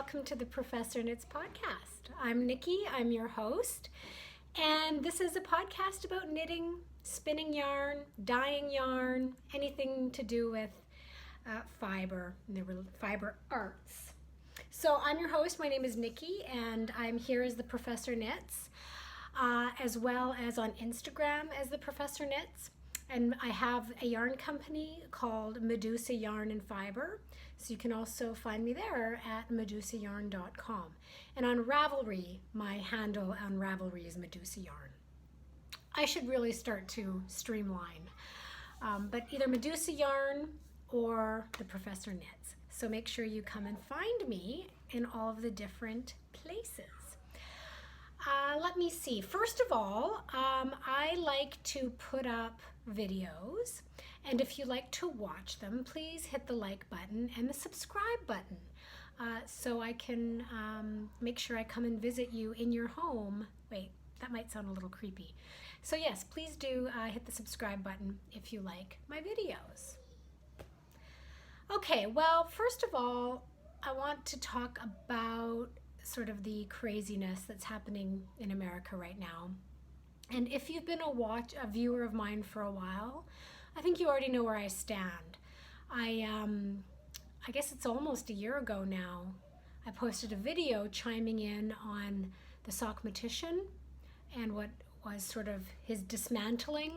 welcome to the Professor Knits podcast. I'm Nikki, I'm your host, and this is a podcast about knitting, spinning yarn, dyeing yarn, anything to do with fiber, and the fiber arts. So I'm your host, my name is Nikki, and I'm here as the Professor Knits, as well as on Instagram as the Professor Knits. And I have a yarn company called Medusa Yarn and Fiber. So you can also find me there at medusayarn.com. And on Ravelry, my handle on Ravelry is Medusa Yarn. I should really start to streamline. But either Medusa Yarn or the Professor Knits. So make sure you come and find me in all of the different places. Let me see. First of all, I like to put up videos, and if you like to watch them, please hit the like button and the subscribe button so I can make sure I come and visit you in your home. Wait, that might sound a little creepy. So yes, please do hit the subscribe button if you like my videos. Okay, well, first of all, I want to talk about sort of the craziness that's happening in America right now. And if you've been a viewer of mine for a while, I think you already know where I stand. I guess it's almost a year ago now, I posted a video chiming in on the Sockmatician and what was sort of his dismantling.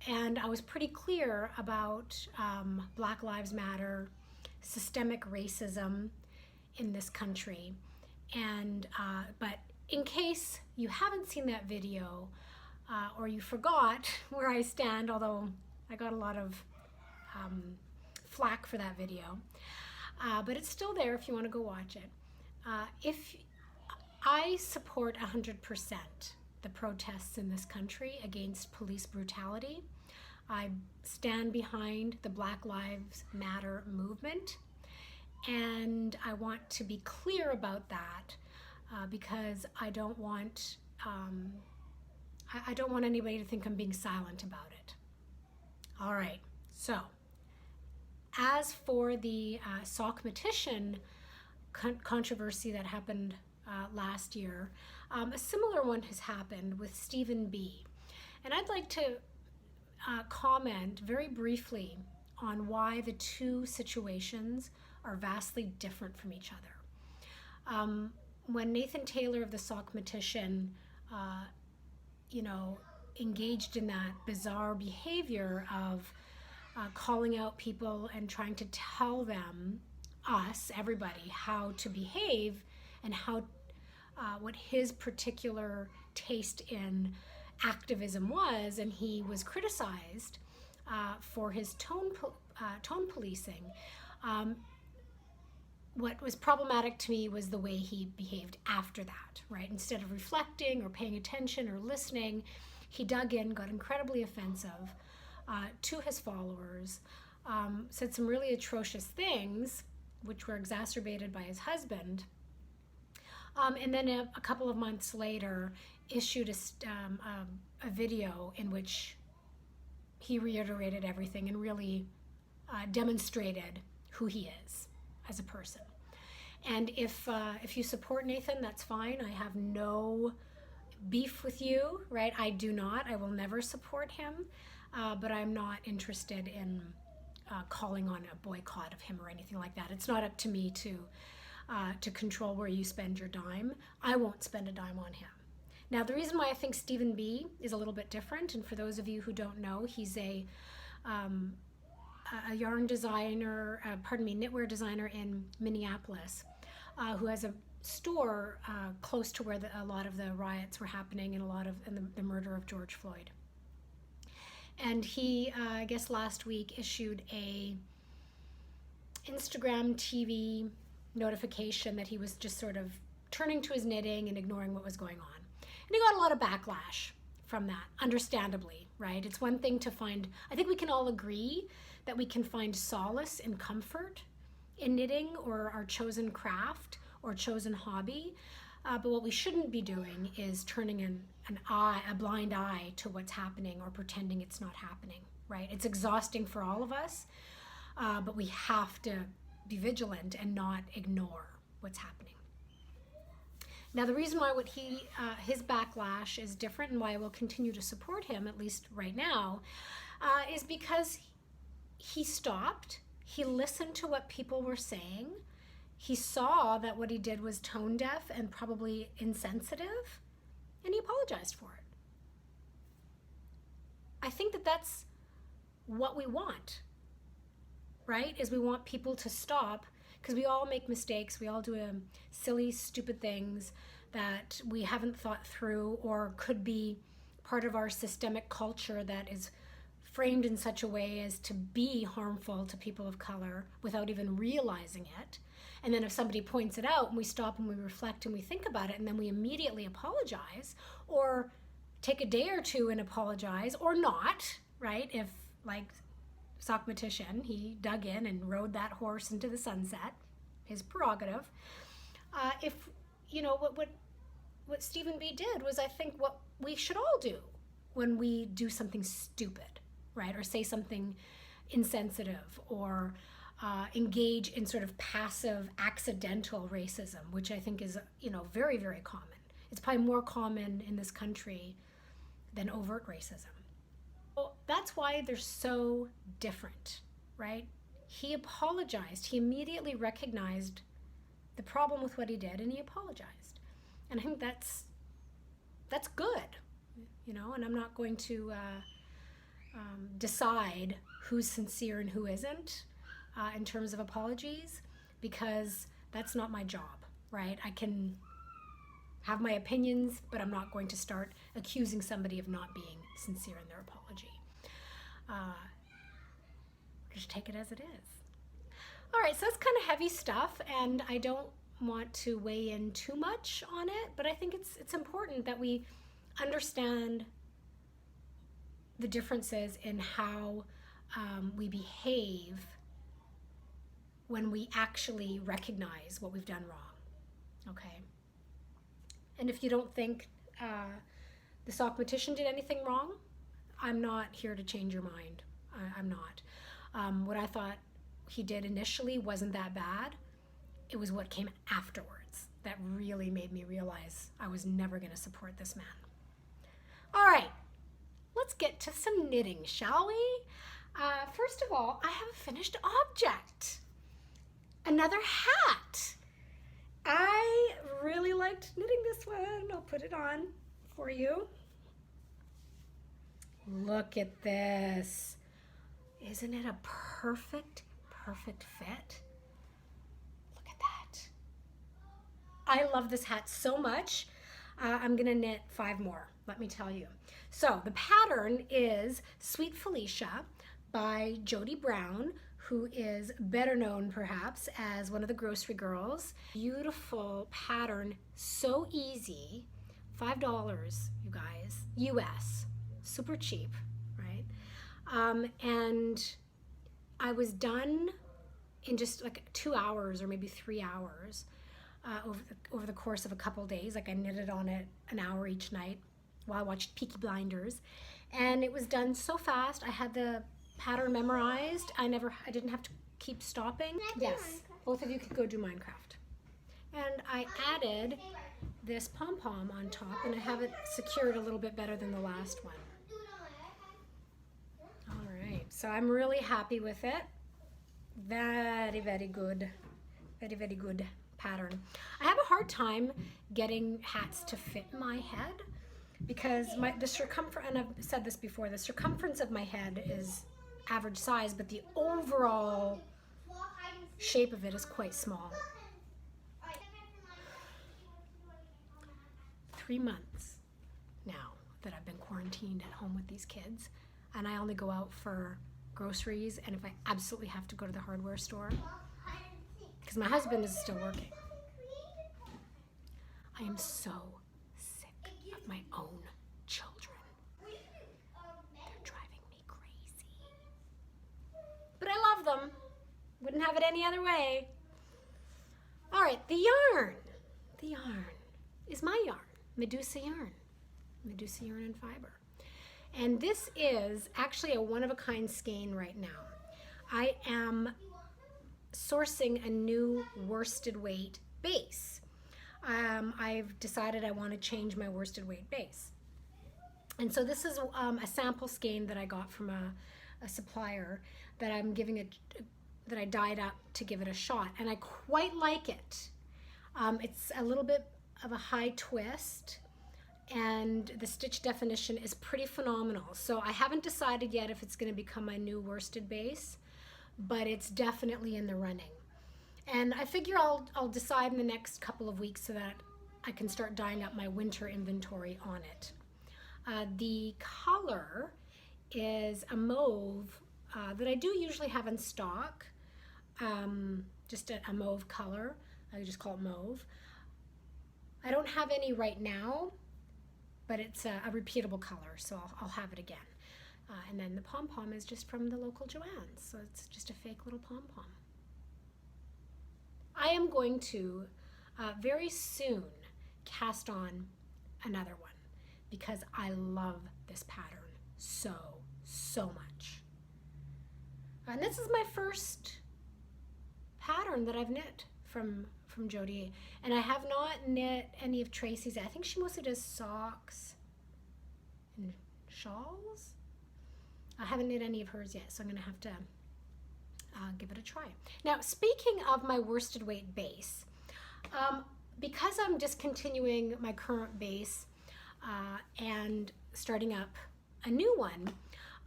And I was pretty clear about Black Lives Matter, systemic racism in this country. And but in case you haven't seen that video or you forgot where I stand, although I got a lot of flack for that video, but it's still there if you want to go watch it. If I support 100% the protests in this country against police brutality. I stand behind the Black Lives Matter movement, and I want to be clear about that because I don't want anybody to think I'm being silent about it. All right, so as for the Sockmatician controversy that happened last year, a similar one has happened with StevenBe, and I'd like to comment very briefly on why the two situations are vastly different from each other. When Nathan Taylor of the Sockmatician, engaged in that bizarre behavior of calling out people and trying to tell them, everybody, how to behave and how what his particular taste in activism was, and he was criticized for his tone policing. What was problematic to me was the way he behaved after that, right? Instead of reflecting or paying attention or listening, he dug in, got incredibly offensive to his followers, said some really atrocious things, which were exacerbated by his husband, and then a couple of months later issued a video in which he reiterated everything and really demonstrated who he is as a person. And if you support Nathan, that's fine. I have no beef with you, right? I do not. I will never support him, but I'm not interested in calling on a boycott of him or anything like that. It's not up to me to control where you spend your dime. I won't spend a dime on him. Now, the reason why I think StevenBe is a little bit different, and for those of you who don't know, he's a yarn designer, knitwear designer in Minneapolis, who has a store close to where a lot of the riots were happening and the murder of George Floyd. And he, I guess last week, issued a Instagram TV notification that he was just sort of turning to his knitting and ignoring what was going on. And he got a lot of backlash from that, understandably, right? It's one thing to find, I think we can all agree that we can find solace and comfort in knitting or our chosen craft or chosen hobby, but what we shouldn't be doing is turning a blind eye to what's happening or pretending it's not happening, right? It's exhausting for all of us, but we have to be vigilant and not ignore what's happening. Now, the reason why his backlash is different and why I will continue to support him, at least right now, is because he stopped, he listened to what people were saying, he saw that what he did was tone deaf and probably insensitive, and he apologized for it. I think that that's what we want, right? Is we want people to stop, because we all make mistakes. We all do silly, stupid things that we haven't thought through or could be part of our systemic culture that is framed in such a way as to be harmful to people of color without even realizing it. And then if somebody points it out and we stop and we reflect and we think about it and then we immediately apologize or take a day or two and apologize or not, right? If, like Sockmatician, he dug in and rode that horse into the sunset, his prerogative. If, you know, what StevenBe did was, I think, what we should all do when we do something stupid, right? Or say something insensitive or engage in sort of passive, accidental racism, which I think is, you know, very, very common. It's probably more common in this country than overt racism. Well, that's why they're so different, right? He apologized. He immediately recognized the problem with what he did, and he apologized. And I think that's good, you know, and I'm not going to decide who's sincere and who isn't in terms of apologies, because that's not my job, right? I can have my opinions, but I'm not going to start accusing somebody of not being sincere in their apology. Just take it as it is. All right, so that's kind of heavy stuff, and I don't want to weigh in too much on it, but I think it's important that we understand the differences in how we behave when we actually recognize what we've done wrong, okay? And if you don't think the Sockmatician did anything wrong, I'm not here to change your mind. I'm not. What I thought he did initially wasn't that bad. It was what came afterwards that really made me realize I was never going to support this man. All right, let's get to some knitting, shall we? First of all, I have a finished object. Another hat. I really liked knitting this one. I'll put it on for you. Look at this. Isn't it a perfect fit? Look at that. I love this hat so much. I'm gonna knit 5 more, let me tell you. So the pattern is Sweet Felicia by Jody Brown, who is better known perhaps as one of the grocery girls. Beautiful pattern, so easy. $5, you guys, US, super cheap, right? And I was done in just like 2 hours or maybe 3 hours over the course of a couple days. Like I knitted on it an hour each night while I watched Peaky Blinders, and it was done so fast. I had the pattern memorized. I didn't have to keep stopping. Yes, both of you could go do Minecraft. And I added this pom-pom on top, and I have it secured a little bit better than the last one. All right, so I'm really happy with it. Very, very good. Very, very good pattern. I have a hard time getting hats to fit my head because the circumference, and I've said this before, the circumference of my head is average size, but the overall shape of it is quite small. 3 months now that I've been quarantined at home with these kids, and I only go out for groceries and if I absolutely have to go to the hardware store because my husband is still working. I am so sick of my own children. They're driving me crazy. But I love them. Wouldn't have it any other way. All right, the yarn. The yarn is my yarn, Medusa yarn. Medusa yarn and fiber. And this is actually a one-of-a-kind skein right now. I am sourcing a new worsted weight base. I've decided I want to change my worsted weight base. And so this is a sample skein that I got from a supplier that I'm giving it, that I dyed up to give it a shot. And I quite like it. It's a little bit of a high twist, and the stitch definition is pretty phenomenal. So I haven't decided yet if it's going to become my new worsted base, but it's definitely in the running. And I figure I'll decide in the next couple of weeks so that I can start dyeing up my winter inventory on it. The color is a mauve that I do usually have in stock, just a mauve color. I just call it mauve. I don't have any right now, but it's a repeatable color, so I'll have it again. And then the pom-pom is just from the local Joann's, so it's just a fake little pom-pom. I am going to very soon cast on another one because I love this pattern so much. And this is my first pattern that I've knit from Jody, and I have not knit any of Tracy's. I think she mostly does socks and shawls. I haven't knit any of hers yet, so I'm gonna have to give it a try. Now, speaking of my worsted weight base, because I'm discontinuing my current base and starting up a new one,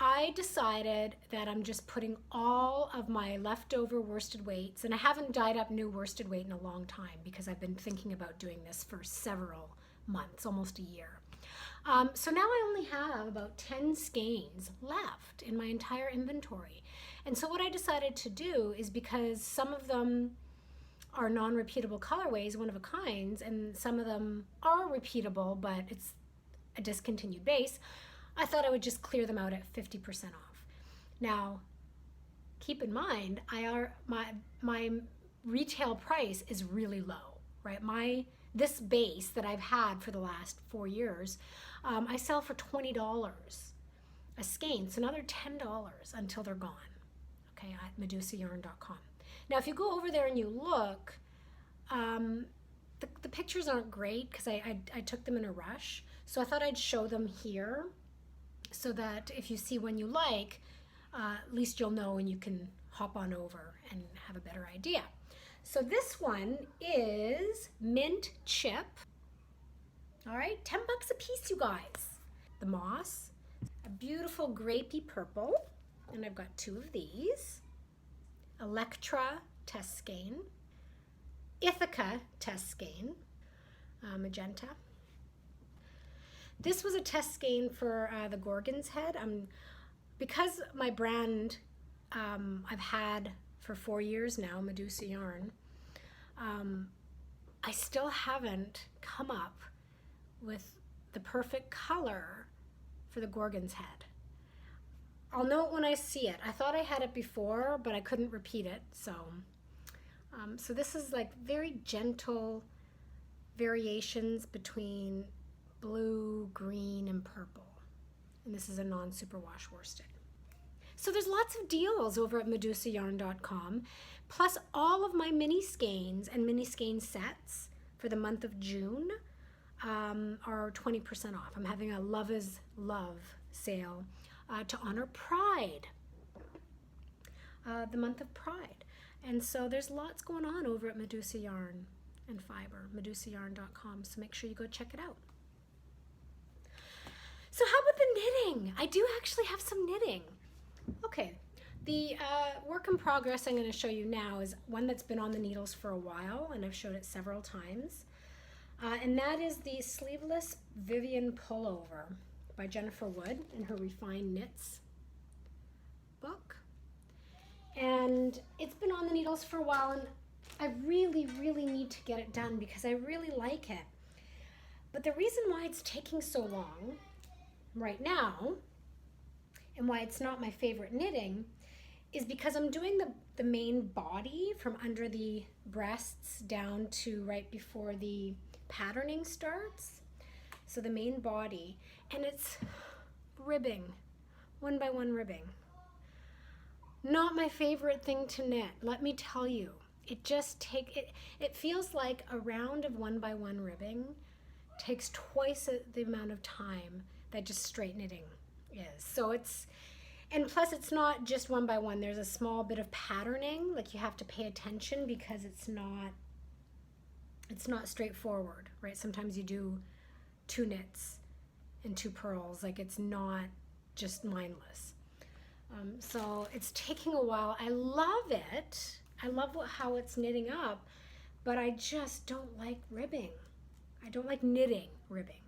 I decided that I'm just putting all of my leftover worsted weights, and I haven't dyed up new worsted weight in a long time because I've been thinking about doing this for several months, almost a year. So now I only have about 10 skeins left in my entire inventory. And so what I decided to do is, because some of them are non-repeatable colorways, one of a kinds, and some of them are repeatable, but it's a discontinued base, I thought I would just clear them out at 50% off. Now, keep in mind, my retail price is really low, right? This base that I've had for the last 4 years, I sell for $20 a skein, so another $10 until they're gone, okay, at medusayarn.com. Now, if you go over there and you look, the pictures aren't great because I took them in a rush, so I thought I'd show them here so that if you see one you like, at least you'll know and you can hop on over and have a better idea. So this one is mint chip. All right, 10 bucks a piece, you guys. The moss, a beautiful grapey purple, and I've got 2 of these. Electra test skein, Ithaca test skein, magenta. This was a test skein for the Gorgon's head. Because my brand I've had for 4 years now, Medusa yarn, I still haven't come up with the perfect color for the Gorgon's head. I'll know it when I see it. I thought I had it before, but I couldn't repeat it. So this is like very gentle variations between blue, green, and purple. And this is a non-superwash worsted. So there's lots of deals over at medusayarn.com, plus all of my mini skeins and mini skein sets for the month of June are 20% off. I'm having a Love is Love sale to honor Pride, the month of Pride. And so there's lots going on over at Medusa Yarn and Fiber, medusayarn.com, so make sure you go check it out. So how about the knitting? I do actually have some knitting. Okay, the work in progress I'm going to show you now is one that's been on the needles for a while, and I've showed it several times. And that is the Sleeveless Vivian Pullover by Jennifer Wood in her Refined Knits book. And it's been on the needles for a while, and I really need to get it done because I really like it. But the reason why it's taking so long right now, and why it's not my favorite knitting, is because I'm doing the main body from under the breasts down to right before the patterning starts. So the main body, and it's ribbing, one by one ribbing. Not my favorite thing to knit, let me tell you. It feels like a round of 1x1 ribbing takes twice the amount of time that just straight knitting is. So and plus it's not just 1x1. There's a small bit of patterning, like you have to pay attention because it's not straightforward, right? Sometimes you do 2 knits and 2 purls, like it's not just mindless. So it's taking a while. I love it. I love how it's knitting up, but I just don't like ribbing. I don't like knitting ribbing.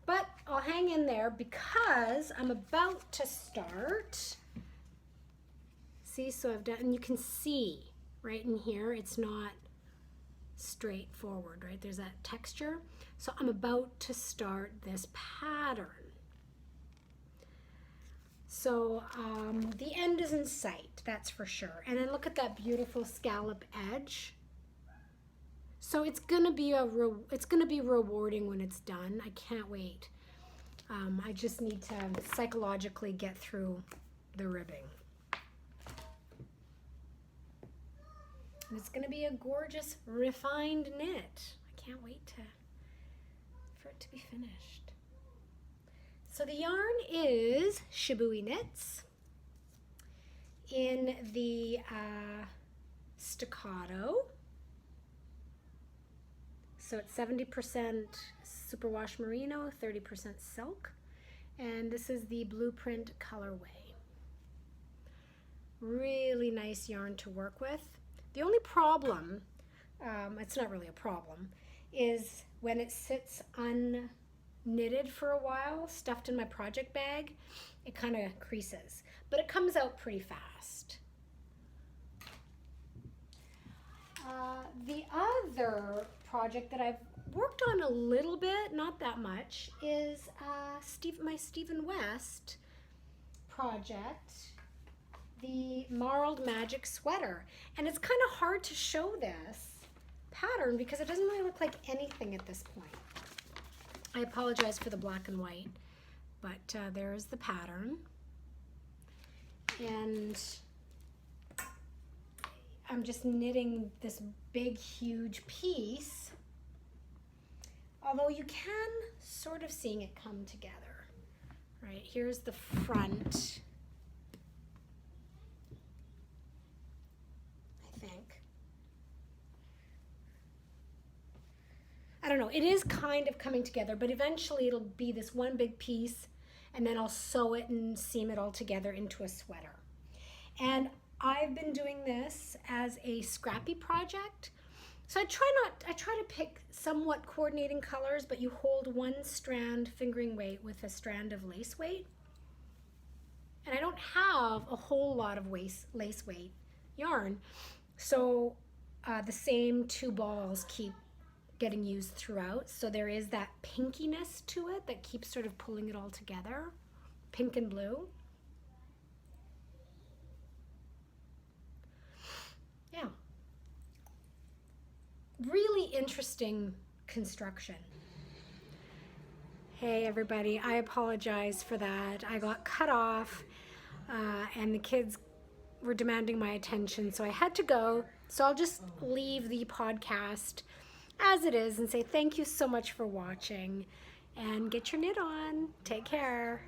But I'll hang in there because I'm about to start. See, so I've done, and you can see right in here, it's not straightforward, right? There's that texture. So I'm about to start this pattern. So the end is in sight, that's for sure. And then look at that beautiful scallop edge. So it's gonna be rewarding when it's done. I can't wait. I just need to psychologically get through the ribbing. And it's gonna be a gorgeous, refined knit. I can't wait for it to be finished. So the yarn is Shibui Knits in the staccato. So it's 70% superwash merino, 30% silk, and this is the blueprint colorway. Really nice yarn to work with. The only problem, it's not really a problem, is when it sits unknitted for a while, stuffed in my project bag, it kind of creases, but it comes out pretty fast. The other project that I've worked on a little bit, not that much, is my Stephen West project, the Marled Magic Sweater. And it's kind of hard to show this pattern because it doesn't really look like anything at this point. I apologize for the black and white, but there's the pattern. And I'm just knitting this big, huge piece, although you can sort of seeing it come together, right? Here's the front, I think. I don't know, it is kind of coming together, but eventually it'll be this one big piece, and then I'll sew it and seam it all together into a sweater. And I've been doing this as a scrappy project. So I try to pick somewhat coordinating colors, but you hold one strand fingering weight with a strand of lace weight. And I don't have a whole lot of lace weight yarn. So the same 2 balls keep getting used throughout. So there is that pinkiness to it that keeps sort of pulling it all together, pink and blue. Yeah. Really interesting construction. Hey everybody, I apologize for that. I got cut off and the kids were demanding my attention, so I had to go. So I'll just leave the podcast as it is and say thank you so much for watching and get your knit on. Take care.